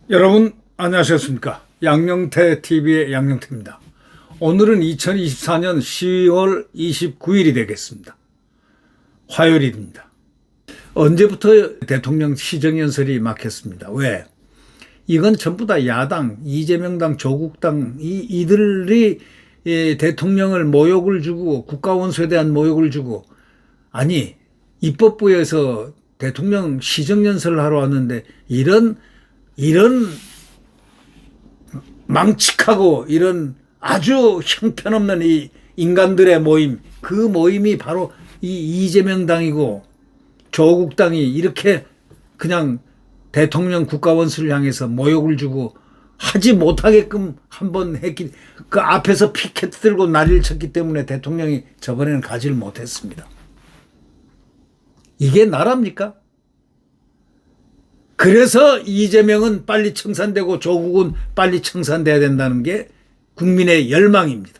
여러분 안녕하셨습니까? 양영태 TV의 양영태입니다. 오늘은 2024년 10월 29일이 되겠습니다. 화요일입니다. 언제부터 대통령 시정연설이 막혔습니다. 왜? 이건 전부 다 야당, 이재명당, 조국당 이들이 대통령을 모욕을 주고 국가원수에 대한 모욕을 주고, 아니 입법부에서 대통령 시정연설을 하러 왔는데 이런 망측하고 이런 아주 형편없는 이 인간들의 모임, 그 모임이 바로 이 이재명 당이고 조국당이 이렇게 그냥 대통령 국가원수를 향해서 모욕을 주고 하지 못하게끔 한번 했기, 그 앞에서 피켓 들고 난리를 쳤기 때문에 대통령이 저번에는 가지를 못했습니다. 이게 나라입니까? 그래서 이재명은 빨리 청산되고 조국은 빨리 청산돼야 된다는 게 국민의 열망입니다.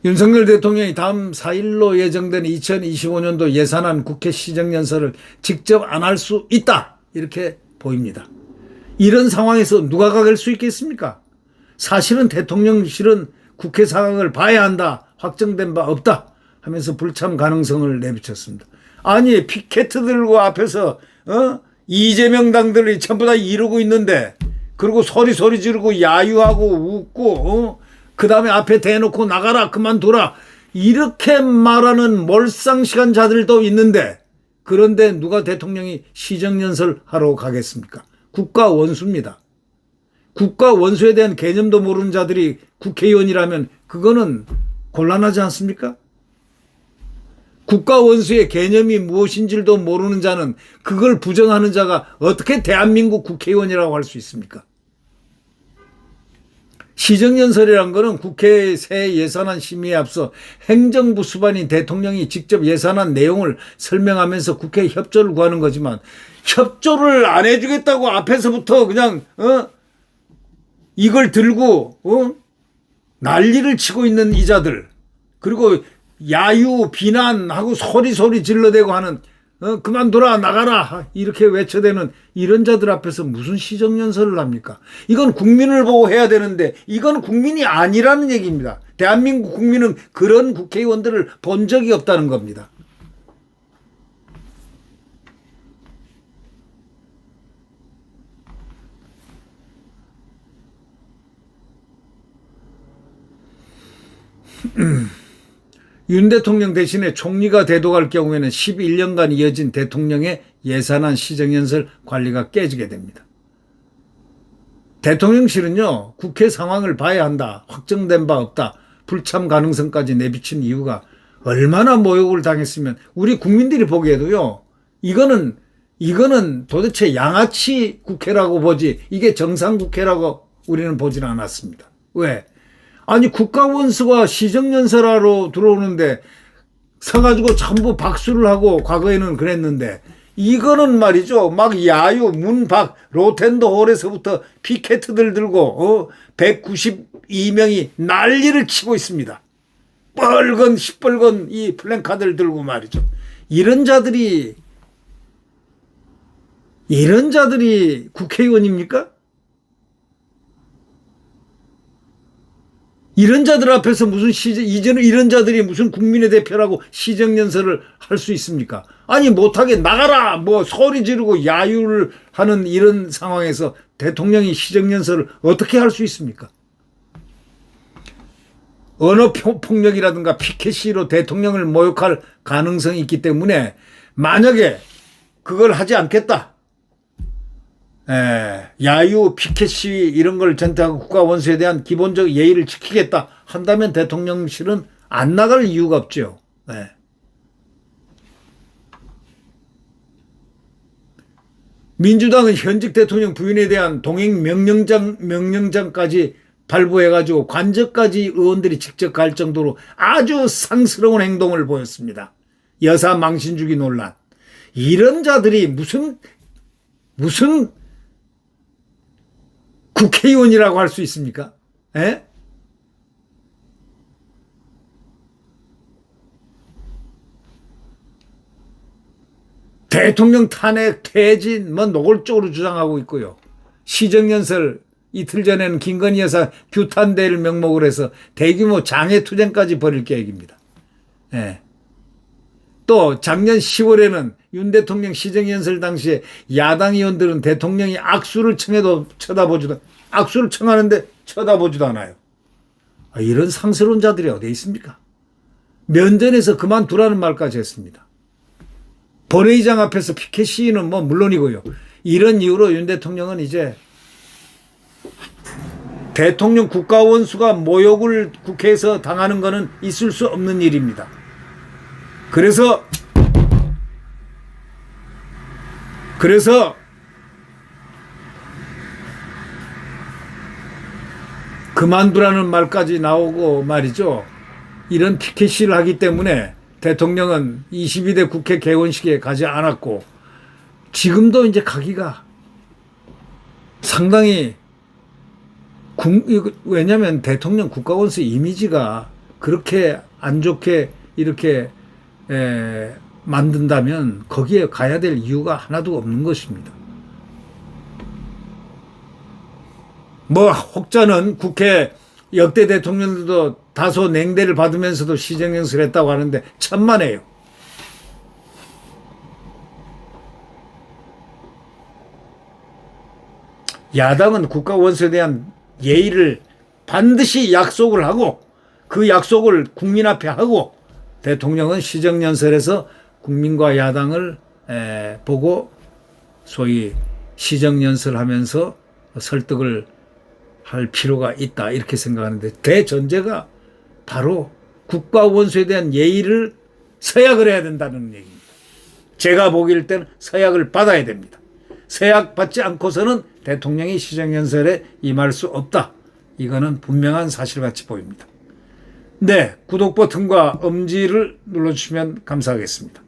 윤석열 대통령이 다음 4일로 예정된 2025년도 예산안 국회 시정연설을 직접 안 할 수 있다, 이렇게 보입니다. 이런 상황에서 누가 가길 수 있겠습니까? 사실은 대통령실은 국회 상황을 봐야 한다, 확정된 바 없다 하면서 불참 가능성을 내비쳤습니다. 아니 피켓 들고 앞에서 이재명 당들이 전부 다 이러고 있는데, 그리고 소리 지르고 야유하고 웃고 그 다음에 앞에 대놓고 나가라, 그만둬라, 이렇게 말하는 몰상시간자들도 있는데, 그런데 누가 대통령이 시정연설 하러 가겠습니까? 국가원수입니다. 국가원수에 대한 개념도 모르는 자들이 국회의원이라면 그거는 곤란하지 않습니까? 국가원수의 개념이 무엇인지도 모르는 자는, 그걸 부정하는 자가 어떻게 대한민국 국회의원이라고 할 수 있습니까? 시정연설이란 거는 국회의 새 예산안 심의에 앞서 행정부 수반인 대통령이 직접 예산안 내용을 설명하면서 국회에 협조를 구하는 거지만, 협조를 안 해주겠다고 앞에서부터 그냥 이걸 들고 난리를 치고 있는 이자들, 그리고 야유 비난하고 소리 질러대고 하는 그만둬라, 나가라 이렇게 외쳐대는 이런 자들 앞에서 무슨 시정연설을 합니까? 이건 국민을 보고 해야 되는데 이건 국민이 아니라는 얘기입니다. 대한민국 국민은 그런 국회의원들을 본 적이 없다는 겁니다. 윤 대통령 대신에 총리가 대독할 경우에는 11년간 이어진 대통령의 예산안 시정연설 관리가 깨지게 됩니다. 대통령실은요, 국회 상황을 봐야 한다, 확정된 바 없다, 불참 가능성까지 내비친 이유가 얼마나 모욕을 당했으면 우리 국민들이 보기에도요, 이거는 도대체 양아치 국회라고 보지, 이게 정상 국회라고 우리는 보지는 않았습니다. 왜? 아니 국가원수가 시정연설하러 들어오는데 서가지고 전부 박수를 하고, 과거에는 그랬는데 이거는 말이죠, 막 야유 문 밖 로텐도 홀에서부터 피켓들 들고 192명이 난리를 치고 있습니다. 시뻘건 이 플랜카드를 들고 말이죠. 이런 자들이 국회의원입니까? 이런 자들 앞에서 이제는 이런 자들이 무슨 국민의 대표라고 시정연설을 할 수 있습니까? 아니 못하게 나가라, 소리 지르고 야유를 하는 이런 상황에서 대통령이 시정연설을 어떻게 할 수 있습니까? 언어폭력이라든가 피켓시로 대통령을 모욕할 가능성이 있기 때문에, 만약에 그걸 하지 않겠다, 야유, 피켓 시위 이런 걸 전제하고 국가원수에 대한 기본적 예의를 지키겠다 한다면 대통령실은 안 나갈 이유가 없죠. 민주당은 현직 대통령 부인에 대한 동행 명령장까지 발부해가지고 관저까지 의원들이 직접 갈 정도로 아주 상스러운 행동을 보였습니다. 여사 망신주기 논란. 이런 자들이 무슨 국회의원이라고 할 수 있습니까? 대통령 탄핵, 퇴진, 뭐 노골적으로 주장하고 있고요. 시정연설 이틀 전에는 김건희 여사 규탄대를 명목으로 해서 대규모 장외투쟁까지 벌일 계획입니다. 예. 또 작년 10월에는 윤 대통령 시정연설 당시에 야당 의원들은 대통령이 악수를 청해도 쳐다보지도, 악수를 청하는데 쳐다보지도 않아요. 이런 상스러운 자들이 어디 있습니까? 면전에서 그만두라는 말까지 했습니다. 본회의장 앞에서 피켓 시위는 뭐 물론이고요. 이런 이유로 윤 대통령은 이제 대통령 국가원수가 모욕을 국회에서 당하는 것은 있을 수 없는 일입니다. 그래서 그만두라는 말까지 나오고 말이죠. 이런 피켓 시위를 하기 때문에 대통령은 22대 국회 개원식에 가지 않았고 지금도 이제 가기가 상당히 왜냐하면 대통령 국가원수 이미지가 그렇게 안 좋게 이렇게 만든다면 거기에 가야 될 이유가 하나도 없는 것입니다. 뭐 혹자는 국회 역대 대통령들도 다소 냉대를 받으면서도 시정연설을 했다고 하는데 천만에요. 야당은 국가원수에 대한 예의를 반드시 약속을 하고 그 약속을 국민 앞에 하고 대통령은 시정연설에서 국민과 야당을 보고 소위 시정연설하면서 설득을 할 필요가 있다 이렇게 생각하는데 대전제가 바로 국가원수에 대한 예의를 서약을 해야 된다는 얘기입니다. 제가 보기일 때는 서약을 받아야 됩니다. 서약 받지 않고서는 대통령이 시정연설에 임할 수 없다. 이거는 분명한 사실같이 보입니다. 네, 구독 버튼과 엄지를 눌러주시면 감사하겠습니다.